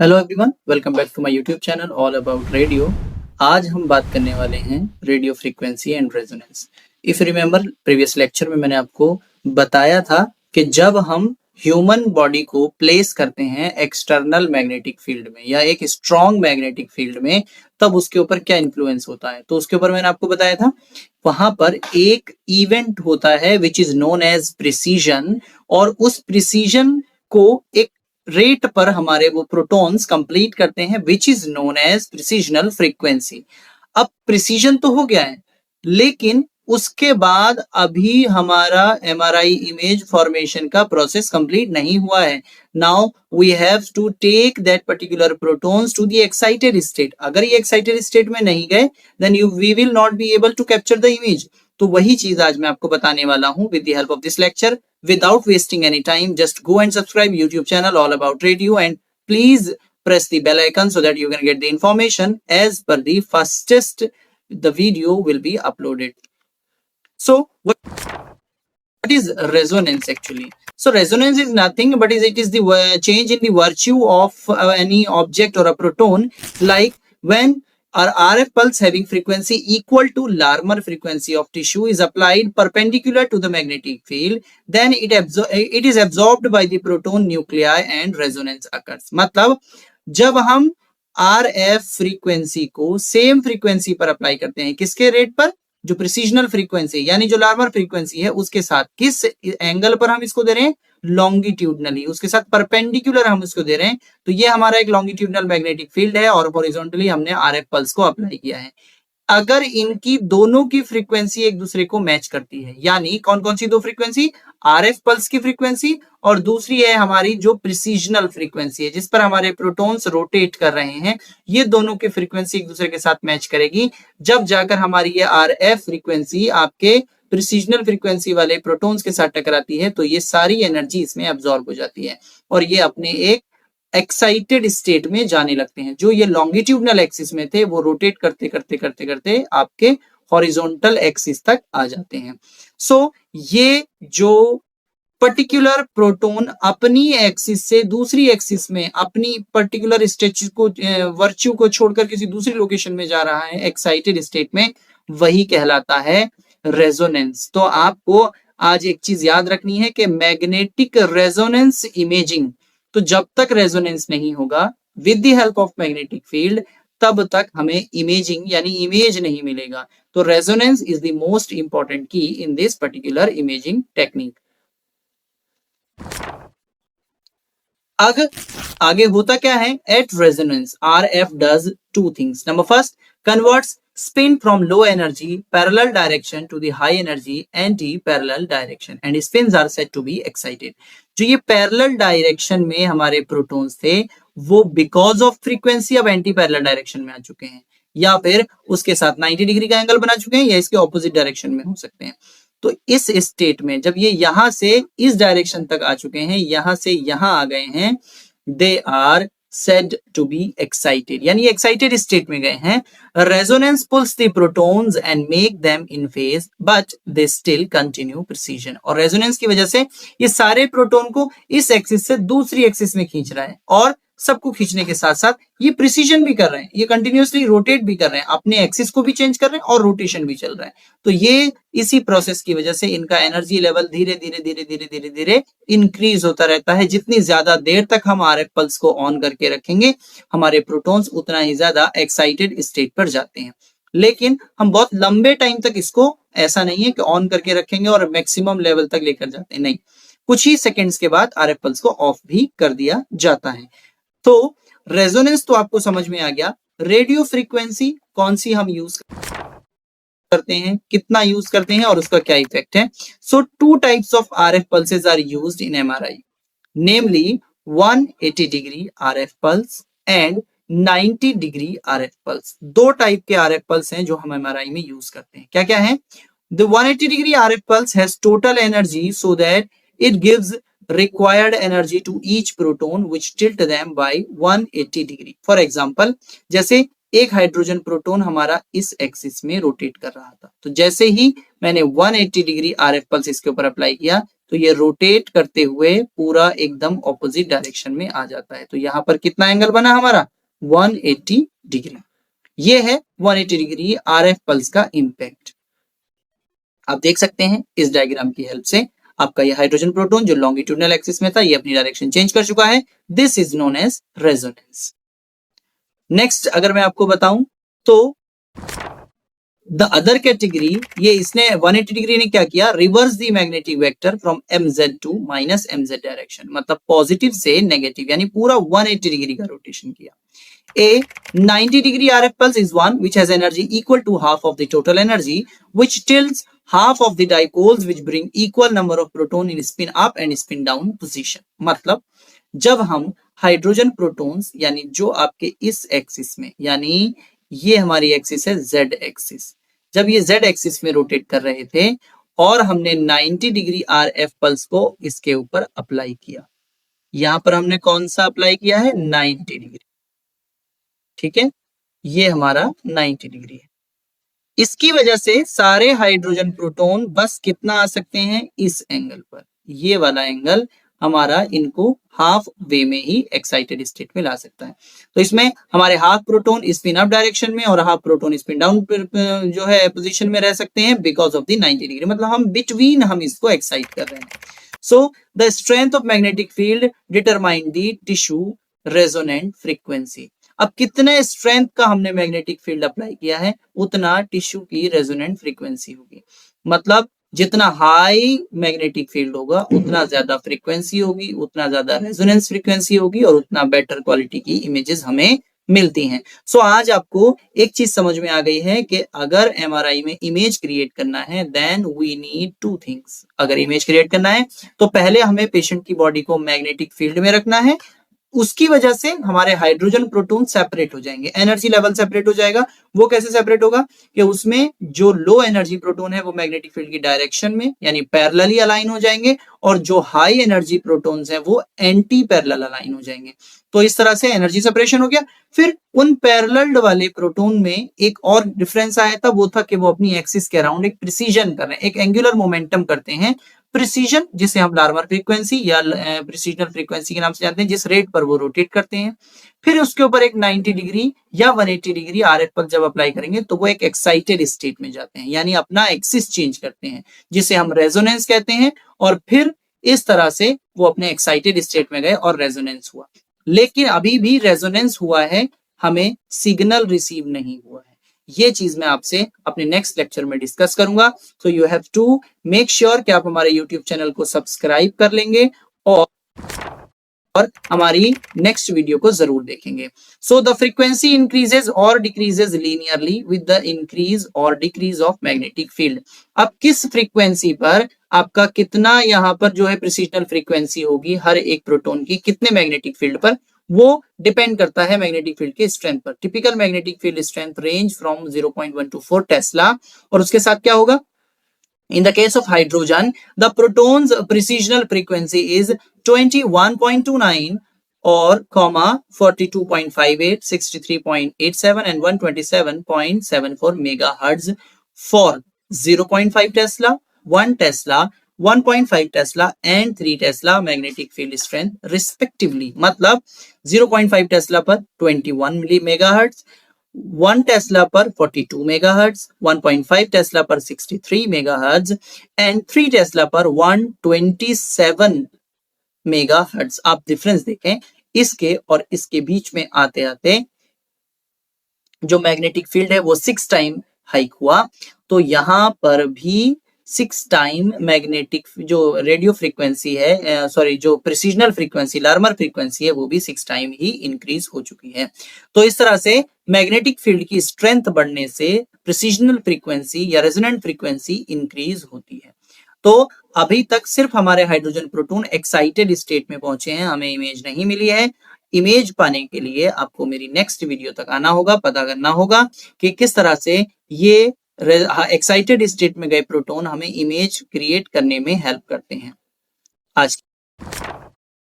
Hello everyone, welcome back to my YouTube channel all about radio. आज हम बात करने वाले हैं radio frequency and resonance. If you remember, previous lecture में मैंने आपको बताया था कि जब हम ह्यूमन बॉडी को प्लेस करते हैं एक्सटर्नल मैग्नेटिक फील्ड में या एक स्ट्रॉन्ग मैग्नेटिक फील्ड में, तब उसके ऊपर क्या इन्फ्लुएंस होता है। तो उसके ऊपर मैंने आपको बताया था, वहां पर एक इवेंट होता है which is known as precision, और उस प्रिसीजन को एक रेट पर हमारे वो प्रोटॉन्स कंप्लीट करते हैं which is known as precessional frequency. अब प्रिसीजन तो हो गया है, लेकिन उसके बाद अभी हमारा एमआरआई इमेज फॉर्मेशन का प्रोसेस कंप्लीट नहीं हुआ है। Now we have to take that particular protons to the excited state. अगर ये एक्साइटेड स्टेट में नहीं गए then we will not be able to capture the image. तो वही चीज आज मैं आपको बताने वाला हूं with the help of this lecture. Without wasting any time, just go and subscribe YouTube channel all about radio, and please press the bell icon so that you can get the information as per the fastest the video will be uploaded. So what is resonance actually? So resonance is nothing but it is the change in the virtue of any object or a proton, like when our RF pulse having frequency equal to Larmor frequency of tissue is applied perpendicular to the magnetic field, then it is absorbed by the proton nuclei and resonance occurs. मतलब जब हम RF frequency को same frequency पर apply करते हैं, किसके rate पर? जो प्रिसीजनल फ्रीक्वेंसी यानी जो लार्मर फ्रीक्वेंसी है उसके साथ किस एंगल पर हम इसको दे रहे हैं? लॉन्गिट्यूडनली, उसके साथ परपेंडिकुलर हम इसको दे रहे हैं। तो ये हमारा एक लॉन्गिट्यूडनल मैग्नेटिक फील्ड है और हॉरिजॉन्टली हमने आरएफ पल्स को अप्लाई किया है। अगर इनकी दोनों की फ्रीक्वेंसी एक दूसरे को मैच करती है, यानी कौन कौन सी दो फ्रीक्वेंसी? आरएफ पल्स की फ्रीक्वेंसी और दूसरी है हमारी जो प्रिसीजनल फ्रीक्वेंसी है जिस पर हमारे प्रोटॉन्स रोटेट कर रहे हैं, ये दोनों की फ्रीक्वेंसी एक दूसरे के साथ मैच करेगी, जब जाकर हमारी ये आरएफ फ्रीक्वेंसी आपके प्रिसीजनल फ्रीक्वेंसी वाले प्रोटॉन्स के साथ टकराती है, तो ये सारी एनर्जी इसमें एब्जॉर्ब हो जाती है और ये अपने एक एक्साइटेड स्टेट में जाने लगते हैं। जो ये लॉन्गिट्यूडनल एक्सिस में थे वो रोटेट करते करते करते करते आपके हॉरिजॉन्टल एक्सिस तक आ जाते हैं। सो ये जो पर्टिकुलर प्रोटोन अपनी एक्सिस से दूसरी एक्सिस में अपनी पर्टिकुलर स्टेट को वर्च्यू को छोड़कर किसी दूसरी लोकेशन में जा रहा है एक्साइटेड स्टेट में, वही कहलाता है रेजोनेंस। तो आपको आज एक चीज याद रखनी है कि मैग्नेटिक रेजोनेंस इमेजिंग, तो जब तक रेजोनेंस नहीं होगा with the help of magnetic field, तब तक हमें इमेजिंग यानी इमेज नहीं मिलेगा। तो resonance is the most important key in this particular imaging technique. आगे होता क्या है? At resonance RF does two things. Number first, converts spin from low energy parallel direction to the high energy anti parallel direction and spins are said to be excited। जो ये parallel direction में हमारे protons थे वो because of frequency अब anti parallel direction में आ चुके हैं, या फिर उसके साथ 90 डिग्री का एंगल बना चुके हैं, या इसके ऑपोजिट डायरेक्शन में हो सकते हैं। तो इस स्टेट में जब ये यहां से इस डायरेक्शन तक आ चुके हैं, यहां से यहां आ गए हैं, they are said to be excited, यानी एक्साइटेड स्टेट में गए हैं। Resonance pulls the protons and make them in phase but they still continue precision. और रेजोनेंस की वजह से ये सारे प्रोटॉन को इस एक्सिस से दूसरी एक्सिस में खींच रहा है, और सबको खींचने के साथ साथ ये प्रिसीजन भी कर रहे हैं, ये कंटिन्यूअसली रोटेट भी कर रहे हैं, अपने एक्सिस को भी चेंज कर रहे हैं और रोटेशन भी चल रहा है। तो ये इसी प्रोसेस की वजह से इनका एनर्जी लेवल धीरे धीरे धीरे धीरे धीरे धीरे इंक्रीज होता रहता है। जितनी ज्यादा देर तक हम आरएफ पल्स को ऑन करके रखेंगे, हमारे प्रोटॉन्स उतना ही ज्यादा एक्साइटेड स्टेट पर जाते हैं। लेकिन हम बहुत लंबे टाइम तक इसको ऐसा नहीं है कि ऑन करके रखेंगे और मैक्सिमम लेवल तक लेकर जाते हैं, नहीं, कुछ ही सेकेंड्स के बाद आरएफ पल्स को ऑफ भी कर दिया जाता है। तो रेजोनेंस तो आपको समझ में आ गया। रेडियो फ्रीक्वेंसी कौन सी हम यूज करते हैं, कितना यूज करते हैं और उसका क्या इफेक्ट है। So two types of RF pulses are used in MRI, namely 180 degree RF pulse and 90 degree RF pulse. दो टाइप के आरएफ पल्स हैं जो हम एमआरआई में यूज करते हैं। क्या क्या है? The 180 degree RF pulse has total energy so that it gives required energy to each proton which tilt them by 180 degree। For example, जैसे एक हाइड्रोजन प्रोटॉन हमारा इस एक्सिस में रोटेट कर रहा था, तो जैसे ही मैंने 180 डिग्री आरएफ पल्स इसके ऊपर अप्लाई किया तो ये रोटेट करते हुए पूरा एकदम ऑपोजिट डायरेक्शन में आ जाता है। तो यहाँ पर कितना एंगल बना हमारा 180 डिग्री। ये है 180 डिग्री आरएफ पल्स का इम्पैक्ट। आप देख सकते हैं इस डायग्राम की हेल्प से आपका ये हाइड्रोजन प्रोटॉन जो लॉन्गिट्यूडनल एक्सिस में था ये अपनी डायरेक्शन चेंज कर चुका है। This is known as resonance. Next अगर मैं आपको बताऊं तो द अदर कैटेगरी, ये इसने 180 डिग्री ने क्या किया, reverse the magnetic vector from mz to minus mz direction, मतलब पॉजिटिव से नेगेटिव, यानी पूरा 180 डिग्री का रोटेशन किया। A 90 degree RF pulse is one which has energy equal to half of the total energy, which tilts half of the dipoles which bring equal number of proton in spin up and spin down position। मतलब जब हम hydrogen protons यानी जो आपके इस axis में, यानी ये हमारी एक्सिस है z एक्सिस, जब ये z एक्सिस में रोटेट कर रहे थे और हमने 90 डिग्री RF पल्स को इसके ऊपर अप्लाई किया, यहां पर हमने कौन सा अप्लाई किया है 90 डिग्री, ठीक है, ये हमारा 90 डिग्री है। इसकी वजह से सारे हाइड्रोजन प्रोटॉन बस कितना आ सकते हैं इस एंगल पर, ये वाला एंगल हमारा इनको हाफ वे में ही एक्साइटेड स्टेट में ला सकता है। तो इसमें हमारे half proton spin up direction में और हाफ प्रोटॉन स्पिन डाउन जो है पोजीशन में रह सकते हैं बिकॉज ऑफ द 90 डिग्री, मतलब हम बिटवीन हम इसको एक्साइट कर रहे हैं। So the strength of magnetic field determine the tissue resonant frequency. अब कितने स्ट्रेंथ का हमने मैग्नेटिक फील्ड अप्लाई किया है उतना टिश्यू की रेजोनेंट फ्रीक्वेंसी होगी, मतलब जितना हाई मैग्नेटिक फील्ड होगा उतना ज्यादा फ्रीक्वेंसी होगी, उतना ज्यादा रेजोनेंस फ्रीक्वेंसी होगी और उतना बेटर क्वालिटी की इमेजेस हमें मिलती हैं। सो आज आपको एक चीज समझ में आ गई है कि अगर एमआरआई में इमेज क्रिएट करना है then we need two things. अगर इमेज क्रिएट करना है तो पहले हमें पेशेंट की बॉडी को मैग्नेटिक फील्ड में रखना है, उसकी वजह से हमारे हाइड्रोजन प्रोटॉन सेपरेट हो जाएंगे, एनर्जी लेवल सेपरेट हो जाएगा। वो कैसे सेपरेट होगा कि उसमें जो लो एनर्जी प्रोटॉन है वो मैग्नेटिक फील्ड की डायरेक्शन में यानी पैरेलली अलाइन हो जाएंगे और जो हाई एनर्जी प्रोटॉन्स हैं वो एंटी पैरेलल अलाइन हो जाएंगे। तो इस तरह से एनर्जी सेपरेशन हो गया। फिर उन पैरेलल्ड वाले प्रोटॉन में एक और डिफरेंस आया था, वो था कि वो अपनी एक्सिस के अराउंड एक प्रिसीजन कर रहे हैं, एक एंगुलर मोमेंटम करते हैं। प्रिसीजन जिसे हम लार्मर फ्रीक्वेंसी या प्रिसीजनल फ्रीक्वेंसी के नाम से जानते हैं, जिस रेट पर वो रोटेट करते हैं। फिर उसके ऊपर एक 90 डिग्री या 180 डिग्री आरएफ पल्स जब अप्लाई करेंगे तो वो एक एक्साइटेड स्टेट में जाते हैं, यानी अपना एक्सिस चेंज करते हैं, जिसे हम रेजोनेंस कहते हैं। और फिर इस तरह से वो अपने एक्साइटेड स्टेट में गए और रेजोनेंस हुआ। लेकिन अभी भी रेजोनेंस हुआ है, हमें सिग्नल रिसीव नहीं हुआ है। ये चीज मैं आपसे अपने नेक्स्ट लेक्चर में डिस्कस करूंगा। So you have to make sure कि आप हमारे यूट्यूब चैनल को सब्सक्राइब कर लेंगे और हमारी नेक्स्ट वीडियो को जरूर देखेंगे। सो द फ्रीक्वेंसी इंक्रीजेज और decreases linearly with the increase और डिक्रीज ऑफ मैग्नेटिक फील्ड। अब किस फ्रीक्वेंसी पर आपका कितना यहाँ पर जो है प्रिसिजनल फ्रीक्वेंसी होगी हर एक प्रोटॉन की कितने मैग्नेटिक फील्ड पर, वो डिपेंड करता है मैग्नेटिक फील्ड के स्ट्रेंथ पर। Typical magnetic field strength range from 0.124 Tesla. और उसके साथ क्या होगा, in the case of hydrogen the proton's precisional frequency is 21.29 or 42.58, 63.87 and 127.74 megahertz for 0.5 tesla, 1 tesla, 1.5 Tesla and 3 Tesla magnetic field strength respectively. मतलब 0.5 Tesla पर 21 megahertz, 1 Tesla पर 42 megahertz, 1.5 Tesla पर 63 megahertz and 3 Tesla पर 127 megahertz. आप difference देखें इसके और इसके बीच में आते आते जो मैग्नेटिक फील्ड है वो 6 टाइम हाइक हुआ। तो यहां पर भी 6 टाइम मैग्नेटिक जो रेडियो फ्रीक्वेंसी है सॉरी जो प्रिसिजनल फ्रीक्वेंसी लार्मर फ्रीक्वेंसी है वो भी 6 टाइम ही इंक्रीज हो चुकी है। तो इस तरह से मैग्नेटिक फील्ड की स्ट्रेंथ बढ़ने से प्रिसिजनल फ्रीक्वेंसी या रेजोनेंट फ्रीक्वेंसी इंक्रीज होती है। तो अभी तक सिर्फ हमारे हाइड्रोजन प्रोटॉन एक्साइटेड स्टेट में पहुंचे हैं, हमें इमेज नहीं मिली है। इमेज पाने के लिए आपको मेरी नेक्स्ट वीडियो तक आना होगा, पता करना होगा कि किस तरह से ये एक्साइटेड स्टेट में गए प्रोटॉन हमें इमेज क्रिएट करने में हेल्प करते हैं। आज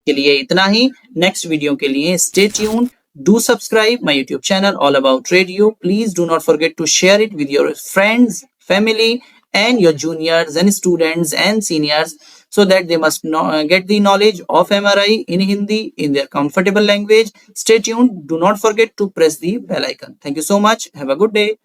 के लिए इतना ही। नेक्स्ट वीडियो के लिए stay tuned, do subscribe my YouTube channel all about radio. Please do not forget to share it with your friends, family and your juniors and students and seniors so that they must get the knowledge of MRI in Hindi in their comfortable language. Stay tuned. Do not forget to press the bell icon. Thank you so much. Have a good day.